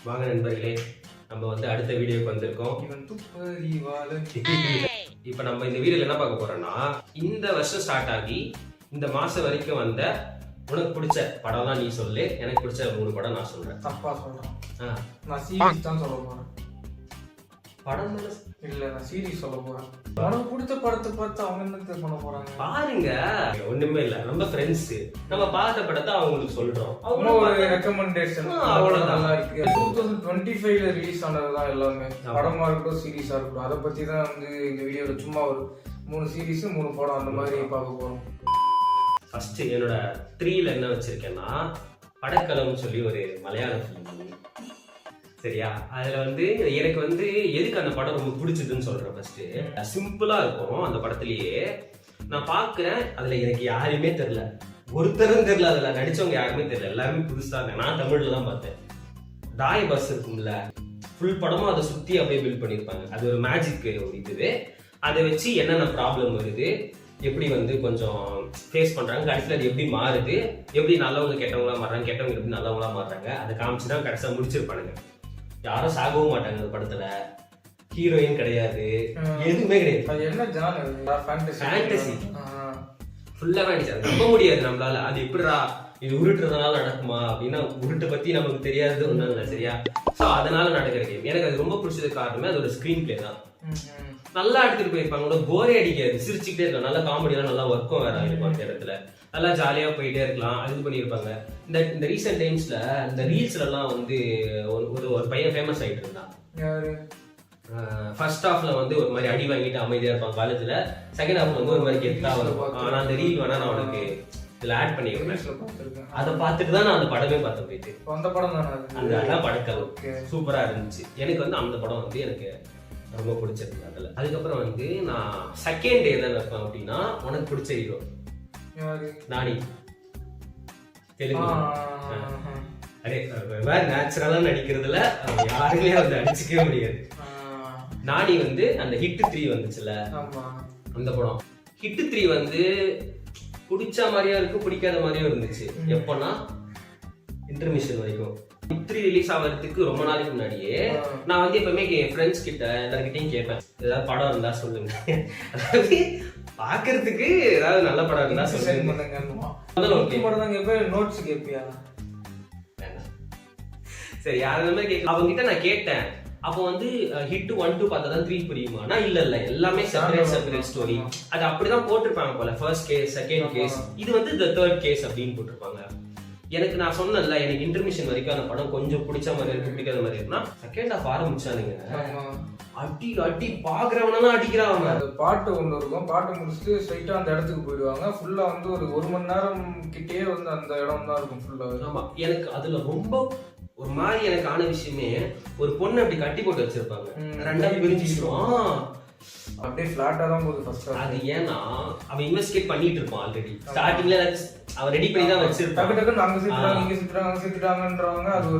வாங்க நண்பர்களே, நம்ம வந்து அடுத்த வீடியோக்கு வந்திருக்கோம். இப்ப நம்ம இந்த வீடியோல என்ன பார்க்க போறோம்னா, இந்த வருஷம் ஸ்டார்ட் ஆகி இந்த மாசம் வரைக்கும் வந்த உனக்கு பிடிச்ச படம் தான் நீ சொல்லு, எனக்கு பிடிச்ச 3 படம் நான் சொல்றேன். தப்பா சொல்றேன். நான் சீரிஸ் தான் சொல்ல போறேன். படம் இல்ல, நான் சீரிஸ் சொல்ல போறேன். உனக்கு பிடிச்ச படத்தை பார்த்து அவங்க என்ன பண்ண போறாங்க பாருங்க. ஒண்ணுமே இல்ல, நம்ம ஃப்ரெண்ட்ஸ் நம்ம பார்த்த படத்தை அவங்களுக்கு சொல்றோம். அவங்க ஒரு ரெக்கமெண்டேஷன் அவ்வளவு நல்லா இருக்கு. 2025ல ரிலீஸ் ஆனதுதான் எல்லாமே, படமா இருக்கட்டும் சீரிஸா இருக்கட்டும். அதை பத்தி தான் வந்து இந்த வீடியோல சும்மா ஒரு 3 சீரிஸ் 3 படம் அந்த மாதிரி பார்க்க போறோம். ஃபர்ஸ்ட் என்னோட 3ல என்ன வச்சிருக்கேன்னா, படக்களம்னு சொல்லி ஒரு மலையாள ஃபிலிம். சரியா, அதுல வந்து எனக்கு வந்து எதுக்கு அந்த படம் ரொம்ப பிடிச்சதுன்னு சொல்றேன். ஃபர்ஸ்ட் சிம்பிளா இருக்கும் அந்த படத்திலேயே. நான் பாக்குறேன், அதுல எனக்கு யாருமே தெரியல, ஒருத்தரும் தெரியல, அதுல நடிச்சவங்க யாருமே தெரியல, எல்லாருமே புதுசா இருந்தாங்க. நான் தமிழ்ல தான் பார்த்தேன். தாய பஸ் இருக்கும்ல, ஃபுல் படமும் அதை சுத்தி அப்படியே பில்ட் பண்ணிருப்பாங்க. அது ஒரு மேஜிக் ஒரு இது. அதை வச்சு என்னென்ன ப்ராப்ளம் வருது, எப்படி வந்து கொஞ்சம் ஃபேஸ் பண்றாங்க, கடைசியில் அது எப்படி மாறுது, எப்படி நல்லவங்க கெட்டவங்களா மாறுறாங்க, கெட்டவங்க எப்படி நல்லவங்களா மாறுறாங்க, அதை காமிச்சுதான் கடைசியா முடிச்சிருப்பானுங்க. யாரும் சாகவும் மாட்டாங்க அந்த படத்துல. ஹீரோயின் கிடையாது, எதுவுமே கிடையாது. என்ன ஜானர்? ஃபேண்டசி, ஃபுல்லா ஃபேண்டசி. அது நம்ப முடியாது நம்மளால. அது எப்படிடா இது உருட்டுறதுனால நடக்குமா அப்படின்னா, உருட்டை பத்தி நமக்கு தெரியாது ஒண்ணும் இல்லை. சரியா, சோ அதனால நடக்கிற கேம் எனக்கு அது ரொம்ப பிடிச்சது. காரணமே அதோட ஸ்கிரீன் பிளே தான். நல்லா எடுத்துட்டு போயிருப்பாங்க, போரே அடிக்காது, சிரிச்சுக்கிட்டே இருக்கலாம். நல்லா காமெடியெல்லாம் நல்லா ஒர்க்கும் வேற இருக்கும் அந்த இடத்துல. நல்லா ஜாலியா போயிட்டே இருக்கலாம். அது பண்ணியிருப்பாங்க. இந்த ரீசெண்ட் டைம்ஸ்ல இந்த ரீல்ஸ்ல எல்லாம் வந்து ஒரு பையன் ஃபேமஸ் ஆயிட்டு இருந்தான். ஃபர்ஸ்ட் ஹாஃப்ல வந்து ஒரு மாதிரி அடி வாங்கிட்டு அமைதியா இருப்பான் காலேஜ்ல. செகண்ட் ஹாஃப்ல வந்து ஒரு மாதிரி கெத்தா வரும். நான் அந்த ரீல் வேணா நான் உனக்கு இதுல ஆட் பண்ணிக்கிறேன். அதை பார்த்துட்டு தான் நான் அந்த படமே பார்த்தேன் போயிட்டு. அந்த படம் தான் அந்த படக்கல் சூப்பரா இருந்துச்சு. எனக்கு வந்து அந்த படம் வந்து எனக்கு ரொம்ப பிடிச்சிருக்கு. அதுல அதுக்கப்புறம் வந்து நான் செகண்ட் டே தான் இருப்பேன் அப்படின்னா, உனக்கு பிடிச்ச ஹீரோ நானி, தெலுங்கு. அரே வேற நேச்சுரலா நடிக்கிறதுல யாருமே வந்து அடிச்சுக்கவே முடியாது. நானி வந்து அந்த ஹிட் 3 வந்துச்சுல, அந்த படம் ஹிட் 3 வந்து பிடிச்ச மாதிரியும் இருக்கு, பிடிக்காத மாதிரியும் இருந்துச்சு. எப்போன்னா இன்டர்மிஷன் வரைக்கும். ஹிட் 3 ரிலீஸ் ஆகிறதுக்கு ரொம்ப நாளைக்கு முன்னாடியே நான் வந்து எப்பவுமே என் ஃப்ரெண்ட்ஸ் கிட்ட எல்லார்கிட்டையும் கேட்பேன், ஏதாவது படம் இருந்தா சொல்லுங்க, அதாவது பாக்குறதுக்கு ஏதாவது நல்ல படம் இருந்தா சொல்லுங்க. நோட்ஸ் கேப்பியா? சரி, யாருமே கேட்க அவங்க கிட்ட நான் கேட்டேன். அப்போ வந்து ஹிட் 1 2 பார்த்தா தான் 3 புரியுமா? நான் இல்ல எல்லாமே செப்பரேட் ஸ்டோரி. அது அப்படிதான் போட்டிருப்பாங்க போல. ஃபர்ஸ்ட் கேஸ், செகண்ட் கேஸ், இது வந்து the third கேஸ் அப்படின்னு போட்டிருப்பாங்க. எனக்கு நான் சொன்னேன்ல, எனக்கு இன்டர்மிஷன் வரைக்கும் அந்த படம் கொஞ்சம் பிடிச்ச மாதிரி இருக்கு, பிடிக்காத மாதிரி இருக்குன்னா, செகண்ட் ஹாஃப் ஆரம்பிச்சானுங்க, அடி அடி பாக்குறவனா அடிக்கிறாங்க. அந்த பாட்டு ஒண்ணு இருக்கும், பாட்டு முடிச்சுட்டு ஸ்ட்ரைட்டா அந்த இடத்துக்கு போயிடுவாங்க. ஃபுல்லா வந்து ஒரு மணி நேரம் கிட்டே வந்து அந்த இடம் தான் இருக்கும் ஃபுல்லா. ஆமா, எனக்கு அதுல ரொம்ப ஒரு மாதிரி எனக்கு ஆன விஷயமே, ஒரு பொண்ணு அப்படி கட்டி போட்டு வச்சிருப்பாங்க, ரெண்டாவது பிரிஞ்சிடுவான், அப்படியே ஃபிளாட்டா தான் போகுது ஃபர்ஸ்ட். அது ஏன்னா அவன் இன்வெஸ்டிகேட் பண்ணிட்டு இருப்பான் ஆல்ரெடி. ஸ்டார்டிங்ல அவன் ரெடி பண்ணி தான் வச்சிருப்பான். டக்கு டக்குன்னு அங்க சித்துறாங்க, இங்க சித்துறாங்க, அங்க சித்துறாங்கன்றாங்க. அது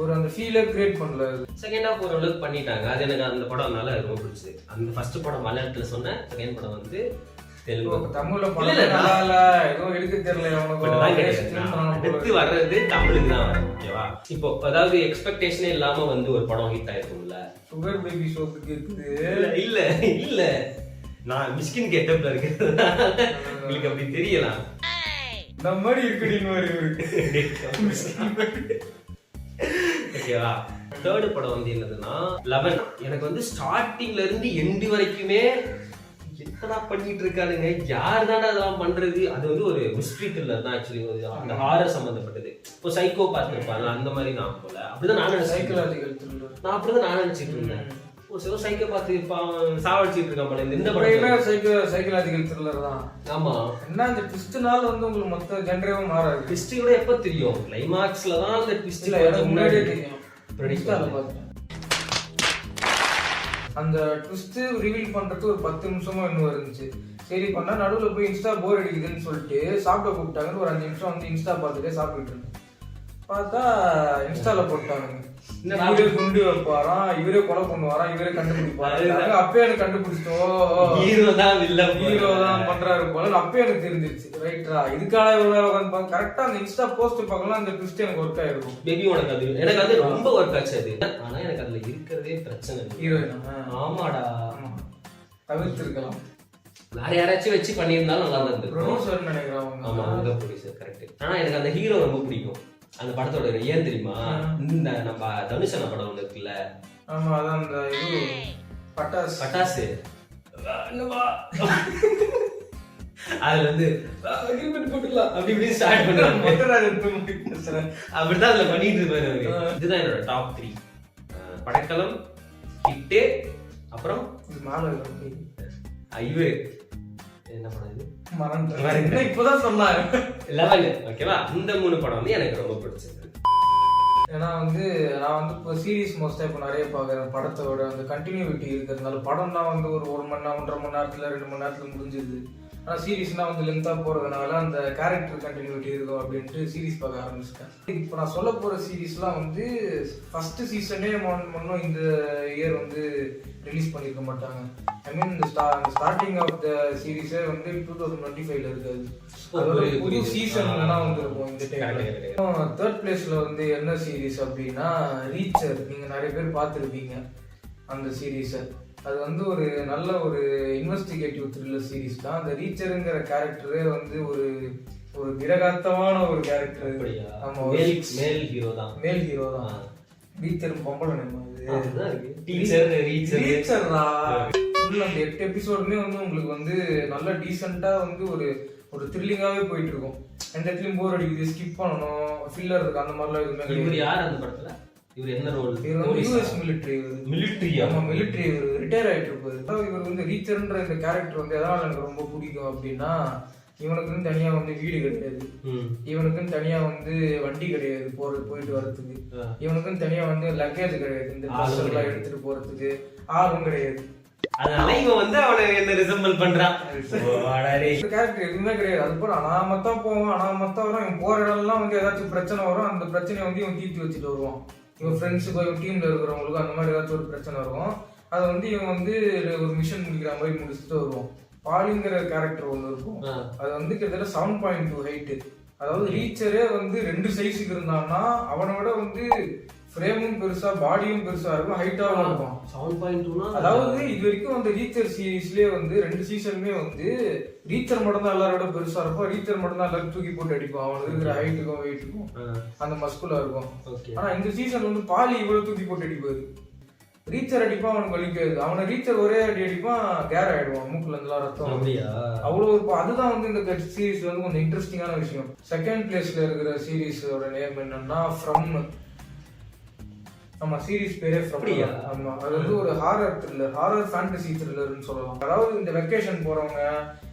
ஒரு அந்த ஃபீலை கிரியேட் பண்ணல. செகண்ட் ஹாஃப் ஓரளவுக்கு பண்ணிட்டாங்க. அது எனக்கு அந்த படம்னால ரொம்ப பிடிச்சது. அந்த ஃபர்ஸ்ட் படம் மலையாளத்துல சொன்னேன், செகண்ட் படம் வந்து தெலுங்கு. தமிழ்ல படம் நல்லா ஏதோ எடுக்க தெரியல அடுத்து வர்றது தமிழுக்கு தான் வரும். ஓகேவா, இப்போ அதாவது எக்ஸ்பெக்டேஷனே இல்லாம வந்து ஒரு படம் ஹிட் ஆயிருக்கும்ல. சுகர் பேபி சோப்பு கேக்குது. இல்ல இல்ல நான் மிஸ்கின் கெட்டப்ல இருக்கிறதுனால உங்களுக்கு அப்படி தெரியலாம். இந்த மாதிரி இருக்குடின்னு ஓகேவா. தேர்ட் படம் வந்து என்னதுன்னா 11. எனக்கு வந்து ஸ்டார்டிங்ல இருந்து எண்டு வரைக்குமே என்னடா பண்ணிட்டு இருக்கானுங்க, யார் தானே அதெல்லாம் பண்றது. அது வந்து ஒரு மிஸ்ட்ரி த்ரில்லர் தான் ஆக்சுவலி, அந்த ஹாரர் சம்பந்தப்பட்டது. இப்போ சைக்கோ பார்த்துருப்பாங்க அந்த மாதிரி. நான் போல அப்படிதான் நான் சைக்காலஜிக்கல் த்ரில்லர், நான் அப்படிதான் நான் நினைச்சிட்டு இருந்தேன். ஒரு சைக்கோ பார்த்து சாவடிச்சிட்டு இருக்கான் போல இந்த படம். சைக்காலஜிக்கல் த்ரில்லர் தான். ஆமா, என்ன அந்த ட்விஸ்ட்னால வந்து உங்களுக்கு மொத்த ஜெனரேவும் மாறாது. ட்விஸ்ட் கூட எப்ப தெரியும்? கிளைமாக்ஸ்ல தான் அந்த ட்விஸ்ட் முன்னாடியே தெரியும். அந்த ட்விஸ்ட் ரிவீல் பண்றது ஒரு 10 நிமிஷமா இன்னும் இருந்துச்சு. சரி பண்ணா நடுவில் போய் இன்ஸ்டா போர் அடிக்குதுன்னு சொல்லிட்டு சாப்பிட கூப்பிட்டாங்கன்னு ஒரு 5 நிமிஷம் வந்து இன்ஸ்டா பார்த்துட்டே சாப்பிட்டு இருந்தேன். பார்த்தா இன்ஸ்டால போட்டாங்க, இவரே குண்டு வைப்பாராம், இவரே கொலை பண்ணுவாராம், இவரே கண்டுபிடிப்பாரு. அப்பயே எனக்கு கண்டுபிடிச்சிட்டோம், ஹீரோ தான் பண்றாரு போல. அப்பயே எனக்கு தெரிஞ்சிருச்சு, ரைட்டா இதுக்காக இவ்வளவு உட்காந்து கரெக்டா அந்த இன்ஸ்டா போஸ்ட் பார்க்கலாம். அந்த ட்விஸ்ட் எனக்கு ஒர்க் ஆயிருக்கும். மேபி உனக்கு அது எனக்கு அது ரொம்ப ஒர்க் ஆச்சு அது. ஆனா எனக்கு அதுல இருக்கிறதே பிரச்சனை ஹீரோயினா. ஆமாடா, தவிர்த்திருக்கலாம். வேற யாராச்சும் வச்சு பண்ணியிருந்தாலும் நல்லா இருந்தது. ப்ரொடியூசர் நினைக்கிறேன். ஆமா, அவங்க ப்ரொடியூசர் கரெக்ட். ஆனா எனக்கு அந்த ஹீரோ ரொம்ப பிடிக்கும். அந்த படத்தோட ஏன் தெரியுமா, இந்த நம்ம தனுஷன படம் ஒண்ணு இருக்குல்ல. ஆமா, அதான் அந்த இது பட்டாசு அதுல வந்து போட்டுக்கலாம் அப்படி இப்படி ஸ்டார்ட் பண்ணுவாங்க. அப்படிதான் அதுல பண்ணிட்டு இருப்பாரு அவரு. இதுதான் என்னோட டாப் 3. படைக்கலம், ஹிட்டு, அப்புறம் இவரு என்ன படம் இது மறந்து இப்பதான் சொன்னாரு 11. ஓகேவா, இந்த 3 படம் வந்து எனக்கு ரொம்ப பிடிச்சது. ஏன்னா வந்து நான் வந்து இப்போ சீரீஸ் மோஸ்ட்டாக இப்போ நிறைய பார்க்குறேன். படத்தோட அந்த கண்டினியூட்டி இருக்கிறதுனால படம்னா வந்து ஒரு 1 மணி நேரம் 1.5 மணி நேரத்தில் 2 மணி நேரத்தில் முடிஞ்சிருது. ஆனால் சீரீஸ்னால் வந்து லென்த்தாக போகிறதுனால அந்த கேரக்டர் கண்டினியூட்டி இருக்கும் அப்படின்ட்டு சீரீஸ் பார்க்க ஆரம்பிச்சிட்டேன். இப்போ நான் சொல்ல போகிற சீரீஸ்லாம் வந்து ஃபஸ்ட்டு சீசனே முன்னும் இந்த இயர் வந்து ரிலீஸ் பண்ணியிருக்க மாட்டாங்க. ஐ மீன் இந்த ஸ்டார்டிங் ஆஃப் த சீரீஸே வந்து 2025 இருக்காது. அது ஒரு புது சீசன் வந்து இருக்கும் இந்த டைம்ல. தேர்ட் பிளேஸ்ல வந்து என்ன சீரீஸ் அப்படின்னா ரீச்சர். நீங்க நிறைய பேர் பார்த்துருப்பீங்க அந்த சீரீஸை. அது வந்து ஒரு நல்ல ஒரு இன்வெஸ்டிகேட்டிவ் த்ரில்லர் சீரீஸ் தான். அந்த ரீச்சருங்கிற கேரக்டரே வந்து ஒரு ஒரு திரகாத்தமான ஒரு கேரக்டர். ஆமா, மேல் ஹீரோ தான். ரீச்சர் பொம்பளை நம்ம அந்த 8 எபிசோடுமே வந்து உங்களுக்கு வந்து நல்ல டீசெண்டா வந்து ஒரு ஒரு த்ரில்லிங்காவே போயிட்டு இருக்கும். எந்த இடத்துலயும் போர் அடிக்குது, ஸ்கிப் பண்ணணும், ஃபில்லர் இருக்கு, அந்த மாதிரிலாம் எதுவுமே கிடையாது. இவர் யார் அந்த படத்துல? இவர் என்ன ரோல்? இவர் வந்து யுஎஸ் மிலிட்டரி. ஆமா, மிலிட்டரி. இவர் ரிட்டையர் ஆயிட்டு இருப்பாரு. இவர் வந்து ரீச்சர்ன்ற இந்த கேரக்டர் வந்து எதனால எனக்கு ரொம்ப பிடிக்கும் அப்படின்னா, இவனுக்குன்னு தனியா வந்து வீடு கிடையாது, இவனுக்குன்னு தனியா வந்து வண்டி கிடையாது போயிட்டு வர்றதுக்கு, இவனுக்குன்னு தனியா வந்து லக்கேஜ் கிடையாது, இந்த ட்ரெஸ் எல்லாம் எடுத்துட்டு போறதுக்கு ஆளும் கிடையாது. அதனால இவன் வந்து அவனை என்ன ரிசம்பிள் பண்றான். கேரக்டர் எதுவுமே கிடையாது. அது போல அனாமத்தா போவான், அனாமத்தா வரும். இவன் போற இடம்லாம் வந்து ஏதாச்சும் பிரச்சனை வரும். அந்த பிரச்சனையை வந்து இவன் தீர்த்து வச்சுட்டு வருவான். இவன் ஃப்ரெண்ட்ஸுக்கோ இவன் டீம்ல இருக்கிறவங்களுக்கும் அந்த மாதிரி ஏதாச்சும் ஒரு பிரச்சனை இருக்கும். அதை வந்து இவன் வந்து ஒரு மிஷன் முடிக்கிற மாதிரி முடிச்சுட்டு வருவான். பாலிங்கிற கேரக்டர் ஒன்று இருக்கும். அது வந்து கிட்டத்தட்ட 7.2 ஹைட்டு. அதாவது ரீச்சரே வந்து 2 சைஸுக்கு இருந்தான்னா அவனோட வந்து ஃப்ரேமும் பெருசா, பாடியும் பெருசா இருக்கும், ஹைட்டாவும் இருக்கும். 7.2. அதாவது இது வரைக்கும் அந்த ரீச்சர் சீரீஸ்லயே வந்து 2 சீசனுமே வந்து ரீச்சர் மட்டும் தான் எல்லாரோட பெருசா இருக்கும். ரீச்சர் மட்டும் தான் எல்லாரும் தூக்கி போட்டு அடிப்பான். அவனுக்கு இருக்கிற ஹைட்டுக்கும் வெயிட்டுக்கும் அந்த மஸ்குலா இருக்கும். ஆனா இந்த சீசன் வந்து பாலி இவ்வளவு தூக்கி போட்டு அடிப்பாரு. ரீச்சர் அடிப்பான், அவனுக்கு வலிக்காது. அவனை ரீச்சர் ஒரே அடி அடிப்பான், கேர் ஆயிடுவான், மூக்குல இருந்தெல்லாம் ரத்தம். அவ்வளவு. அதுதான் வந்து இந்த சீரீஸ்ல வந்து கொஞ்சம் இன்ட்ரெஸ்டிங்கான விஷயம். செகண்ட் பிளேஸ்ல இருக்கிற சீரீஸோட நேம் என்னன்னா ஃப்ரம். ஆமா, சீரீஸ் பேரே ஃப்ரம். ஆமா, அது வந்து ஒரு ஹாரர் த்ரில்லர், ஹாரர் ஃபேண்டசி த்ரில்லர்னு சொல்லலாம். அதாவது இந்த வெக்கேஷன் போறவங்க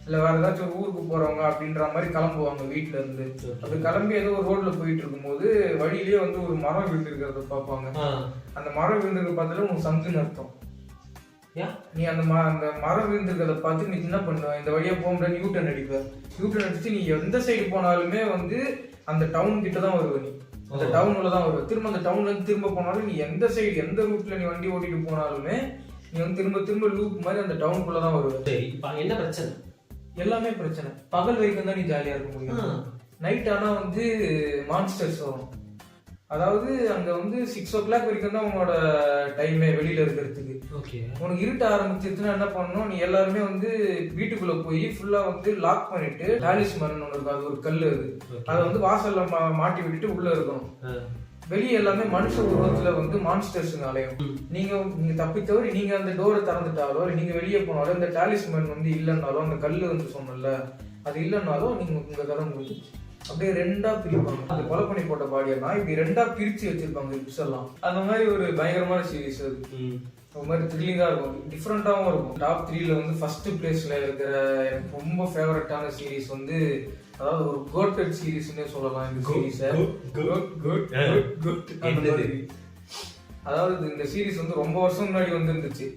இல்ல வேற ஏதாச்சும் ஒரு ஊருக்கு போறவங்க அப்படின்ற மாதிரி கிளம்புவாங்க வீட்டுல இருந்து. அப்படி கிளம்பி ஏதோ ஒரு ரோட்ல போயிட்டு இருக்கும்போது வழியிலேயே வந்து ஒரு மரம் விழுந்திருக்கிறத பார்ப்பாங்க. அந்த மரம் விழுந்திருக்க பார்த்தாலும் உனக்கு சம்திங் அர்த்தம். நீ அந்த மரம் விழுந்திருக்கிறத பார்த்து நீ என்ன பண்ணுவ, இந்த வழியா போக முடியாது, யூட்டன் அடிப்ப. யூட்டன் அடிச்சு நீ எந்த சைடு போனாலுமே வந்து அந்த டவுன் கிட்ட தான் வருவ. நீ அந்த டவுன்ல தான் வருவ. திரும்ப அந்த டவுன்ல இருந்து திரும்ப போனாலும் நீ எந்த சைடு எந்த ரூட்ல நீ வண்டி ஓட்டிட்டு போனாலுமே நீ வந்து திரும்ப திரும்ப லூப் மாதிரி அந்த டவுனுக்குள்ள தான் வருவ. என்ன பிரச்சனை? எல்லாமே பிரச்சனை. பகல் வரைக்கும் தான் நீ ஜாலியா இருக்க முடியும். நைட் ஆனா வந்து மான்ஸ்டர்ஸ் வரும். அதாவது அங்க வந்து 6 o'clock வரைக்கும் தான் உன்னோட டைமே வெளியில இருக்கிறதுக்கு. உனக்கு இருட்ட ஆரம்பிச்சிருச்சுன்னா என்ன பண்ணணும், நீ எல்லாருமே வந்து வீட்டுக்குள்ள போய் ஃபுல்லா வந்து லாக் பண்ணிட்டு டாலிஸ்மன் ஒன்று இருக்கும், அது ஒரு கல், அதை வந்து வாசல்ல மாட்டி விட்டுட்டு உள்ள இருக்கணும். வெளியே எல்லாமே மனுஷ உருவத்துல வந்து மான்ஸ்டர்ஸுங்க அலையும். நீங்க தப்பித்தவரை நீங்க அந்த டோரை திறந்துட்டாலோ நீங்க வெளியே போனாலும் இந்த டாலிஸ்மன் வந்து இல்லைன்னாலும் அந்த கல்லு வந்து சொன்னல அது இல்லைன்னாலும் நீங்க உங்க கதை முடிஞ்சிச்சு. அப்படியே 2ஆ பிரிப்பாங்க. அந்த கொலை பண்ணி போட்ட பாடியெல்லாம் இப்படி 2ஆ பிரிச்சு வச்சிருப்பாங்க லிப்ஸ் எல்லாம். அந்த மாதிரி ஒரு பயங்கரமான சீரீஸ் அது. ஒரு மாதிரி த்ரில்லிங்கா இருக்கும், டிஃப்ரெண்டாவும் இருக்கும். டாப் 3ல வந்து ஃபர்ஸ்ட் பிளேஸ்ல இருக்கிற எனக்கு ரொம்ப ஃபேவரட்டான சீரீஸ் வந்து, அதாவது ஒரு கோட்டட் சீரீஸ்னே சொல்லலாம் இந்த சீரீஸை. அதாவது இந்த சீரீஸ் வந்து ரொம்ப வருஷம் முன்னாடி வந்துருந்துச்சு.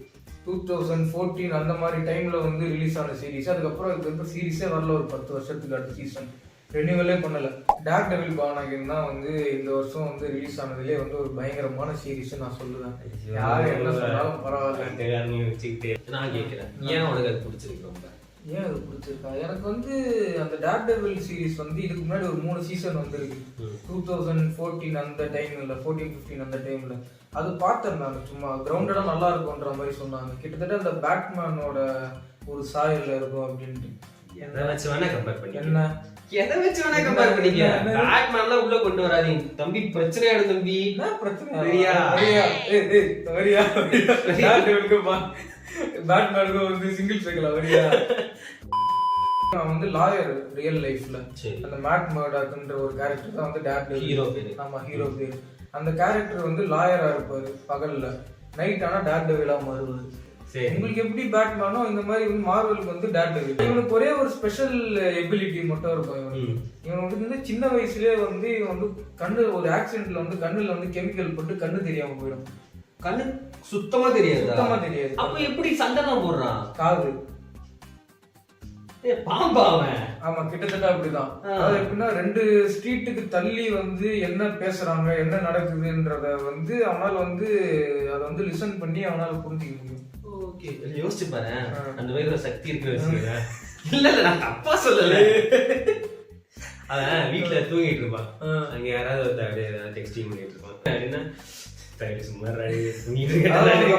2014 அந்த மாதிரி டைம்ல வந்து ரிலீஸ் ஆன சீரீஸ். அதுக்கப்புறம் இதுக்கு வந்து சீரீஸே வரல ஒரு 10 வருஷத்துக்கு அடுத்த சீசன். ரெனியூவலே பண்ணல. டேர் டெவில் பார்ன் அகைன் தான் வந்து இந்த வருஷம் வந்து ரிலீஸ் ஆனதுலேயே வந்து ஒரு பயங்கரமான சீரிஸ் நான் சொல்லுவேன். யாரு என்ன சொன்னாலும் பரவாயில்ல. நீ வச்சுக்கிட்டே நான் கேட்கிறேன், ஏன் உனக்கு அது பிடிச்சிருக்கு ரொம்ப? ஏன் அது பிடிச்சிருக்கா? எனக்கு வந்து அந்த டேர் டெவில் சீரிஸ் வந்து இதுக்கு முன்னாடி ஒரு 3 சீசன் வந்திருக்கு. 2014 அந்த டைம்ல, 14-15 அந்த டைம்ல அது பார்த்தேன் நான். சும்மா கிரவுண்டடா நல்லா இருக்கும்ன்ற மாதிரி சொன்னாங்க. கிட்டத்தட்ட அந்த பேட்மேனோட ஒரு சாயல்ல இருக்கும் அப்படின்ட்டு. எதை வச்சு வேணா கம்பேர் பண்ணி என்ன எதை வச்சு வேணா கம்பேர் பண்ணிக்க. பேட்மேன்லாம் உள்ள கொண்டு வராதீங்க தம்பி, பிரச்சனையாடு தம்பி. என்ன பிரச்சனை? சரியா சரியா பேட்மேனுக்கு வந்து சிங்கிள் சைக்கிள் வரியா? அவன் வந்து லாயர் ரியல் லைஃப்ல. அந்த மேட் மர்டாக்ன்ற ஒரு கேரக்டர் தான் வந்து டேர் டெவில் ஹீரோ பேரு. ஆமா, ஹீரோ பேரு. அந்த கேரக்டர் வந்து லாயரா இருப்பாரு பகல்ல, நைட் ஆனா டேர் டெவிலா மாறுவாரு. உங்களுக்கு எப்படி பேட்மேனோ இந்த மாதிரி வந்து மார்வலுக்கு வந்து டேர் டெவில். இவனுக்கு ஒரே ஒரு ஸ்பெஷல் எபிலிட்டி மட்டும் இருக்கும். இவனுக்கு வந்து சின்ன வயசுலயே வந்து இவன் வந்து கண்ணு ஒரு ஆக்சிடென்ட்ல வந்து கண்ணுல வந்து கெமிக்கல் போட்டு கண்ணு தெரியாம போயிடும். கண்ணு சுத்தமா தெரியாது. சுத்தமா தெரியாது. அப்ப எப்படி சண்டை தான் போடுறான்? காது பாம்பா அவன். ஆமா, கிட்டத்தட்ட அப்படிதான். அதாவது எப்படின்னா 2 ஸ்ட்ரீட்டுக்கு தள்ளி வந்து என்ன பேசுறாங்க, என்ன நடக்குதுன்றத வந்து அவனால வந்து அதை வந்து லிசன் பண்ணி அவனால புரிஞ்சுக்க முடியும். ஓகே, யோசிச்சு பாரு, அந்த மாதிரி ஒரு சக்தி இருக்கு வச்சுக்கிறேன். இல்ல நான் தப்பா சொல்லல. அதான் வீட்டுல தூங்கிட்டு இருப்பான், அங்க யாராவது ஒருத்தர் அப்படியே டெக்ஸ்டிங் பண்ணிட்டு இருப்பான். அப்படின்னா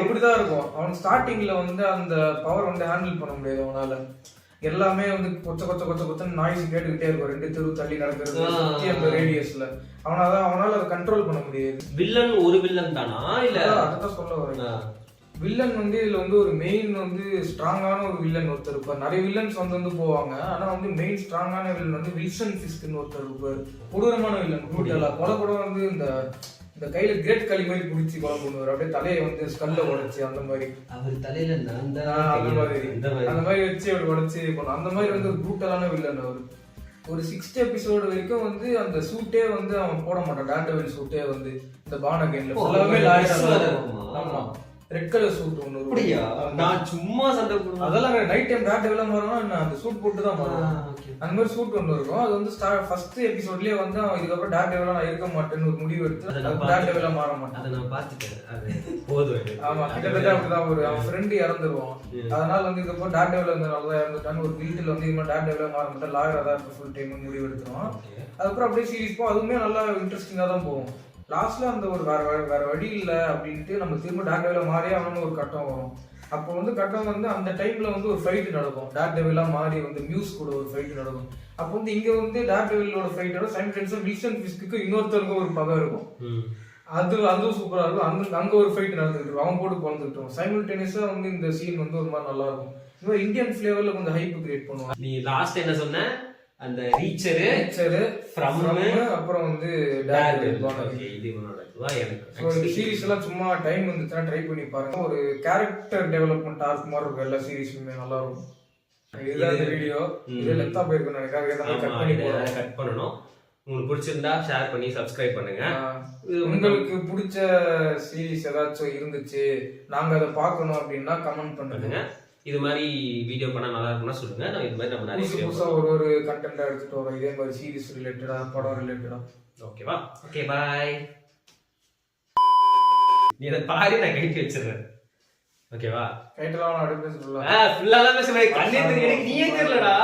அப்படிதான் இருக்கும். அவன் ஸ்டார்டிங்ல வந்து அந்த பவர் வந்து ஹேண்டில் பண்ண முடியாது அவனால. எல்லாமே வந்து கொச்ச கொச்ச கொச்ச கொச்சன்னு நாய்ஸ் கேட்டுக்கிட்டே இருக்கும். 2 தெரு தள்ளி நடக்கிறது அந்த ரேடியஸ்ல. அவனால அதை கண்ட்ரோல் பண்ண முடியாது. வில்லன் ஒரு வில்லன் தானா? இல்ல அதான் சொல்ல வரேன். வில்லன் வந்து இதுல வந்து ஒரு மெயின் வந்து ஸ்ட்ராங்கான ஒரு வில்லன் ஒருத்தர் இருப்பார். நிறைய வில்லன்ஸ் வந்து போவாங்க. ஆனா வந்து மெயின் ஸ்ட்ராங்கான வில்லன் வந்து வில்சன் ஃபிஸ்க்னு ஒருத்தர் இருப்பார். கொடூரமான வில்லன். கொலை கூட வந்து இந்த கையில கிரேட் களி மாதிரி குடிச்சு கொலை பண்ணுவார். அப்படியே தலையை வந்து ஸ்கல்ல உடைச்சு அந்த மாதிரி. அவர் தலையில அந்த மாதிரி வச்சு அப்படி உடைச்சு பண்ணும். அந்த மாதிரி வந்து ஒரு ப்ரூட்டலான வில்லன் அவர். ஒரு 6th எபிசோடு வரைக்கும் வந்து அந்த சூட்டே வந்து அவன் போட மாட்டான். டேர் டெவில் சூட்டே வந்து இந்த பார்ன் அகைன்ல ஃபுல்லாவே லாயரா இருக்கும். ஆமா, ரெட் கலர் சூட் ஒன்று. அப்படியா? நான் சும்மா சண்டை போடுவேன். அதெல்லாம் நைட் டைம் டேர் டெவிலா மாறணும், அந்த சூட் போட்டு தான் மாறும். அந்த மாதிரி சூட் ஒன்று இருக்கும். அது வந்து ஃபர்ஸ்ட் எபிசோட்லயே வந்து அவன் இதுக்கப்புறம் டேர் டெவிலா நான் இருக்க மாட்டேன்னு ஒரு முடிவு எடுத்து டேர் டெவிலா மாற மாட்டான். அதை நான் பார்த்துட்டேன். அது போதும். ஆமா, கிட்டத்தட்ட அப்படிதான். ஒரு அவன் ஃப்ரெண்டு இறந்துருவான். அதனால வந்து இதுக்கப்புறம் டேர் டெவிலா இருந்தனால தான் இறந்துட்டான்னு ஒரு கில்ட்டில் வந்து இது மாதிரி டேர் டெவிலா மாற மாட்டேன், லாயரா தான் இருக்க ஃபுல் டைம் முடிவு எடுத்துருவான். அதுக்கப்புறம் அப்படியே சீரிஸ் போகும். அதுவுமே நல்லா இன்ட்ரெஸ்டிங்கா தான் போகும். லாஸ்ட்ல அந்த ஒரு வேற வழி இல்லை அப்படின்ட்டு நம்ம திரும்ப டேர் டெவிலா மாறி அவனு ஒரு கட்டம் வரும். அப்போ வந்து கட்டம் வந்து அந்த டைம்ல வந்து ஒரு ஃபைட் நடக்கும். டேர் டெவிலா மாறி வந்து மியூஸ் கூட ஒரு ஃபைட் நடக்கும். அப்போ வந்து இங்க வந்து டேர் டெவிலோட ஃபைட்டோட சைமல்டேனியஸா வில்சன் ஃபிஸ்க்கு இன்னொருத்தருக்கும் ஒரு பகை இருக்கும். அதுவும் சூப்பரா இருக்கும். அங்க ஒரு ஃபைட் நடந்துட்டு இருக்கும். அவன் போட்டு குழந்துட்டு சைமல்டேனியஸா வந்து இந்த சீன் வந்து ஒரு மாதிரி நல்லா இருக்கும். இன்னும் இந்தியன் ஃபிளேவர்ல கொஞ்சம் ஹைப் கிரியேட் பண்ணுவாங்க. நீ லாஸ்ட் என்ன சொன்ன? அந்த ரீச்சரு ஃப்ரம் அப்புறம் வந்து டேர் டெவில். இது எனக்கு சீரிஸ் எல்லாம் சும்மா டைம் வந்துச்சுன்னா ட்ரை பண்ணி பாருங்க. ஒரு கேரக்டர் டெவலப்மெண்ட் ஆர்க் மாதிரி இருக்கும். எல்லா சீரிஸுமே நல்லா இருக்கும். இதுதான் வீடியோ. இது லென்த்தா போயிருக்கும் நினைக்காத கட் பண்ணணும். உங்களுக்கு பிடிச்சிருந்தா ஷேர் பண்ணி சப்ஸ்கிரைப் பண்ணுங்க. உங்களுக்கு பிடிச்ச சீரிஸ் ஏதாச்சும் இருந்துச்சு, நாங்க அதை பார்க்கணும் அப்படின்னா கமெண்ட் பண்ணுங்க. இது மாதிரி வீடியோ பண்ணா நல்லா இருக்கும்னா சொல்லுங்க. நான் இது மாதிரி நம்ம நிறைய புதுசா ஒரு கண்டென்ட் எடுத்துட்டு வரோம். இதே மாதிரி சீரிஸ் ரிலேட்டடா, படம் ரிலேட்டடா. ஓகேவா? ஓகே, பாய். நீ அதை பாரு, நான் கழிச்சு வச்சிடுறேன். ஓகேவா? கைட்டெல்லாம் அடுத்து சொல்லலாம். ஃபுல்லாலாம் பேசுறேன். கண்ணே தெரியல, நீயே தெரியலடா.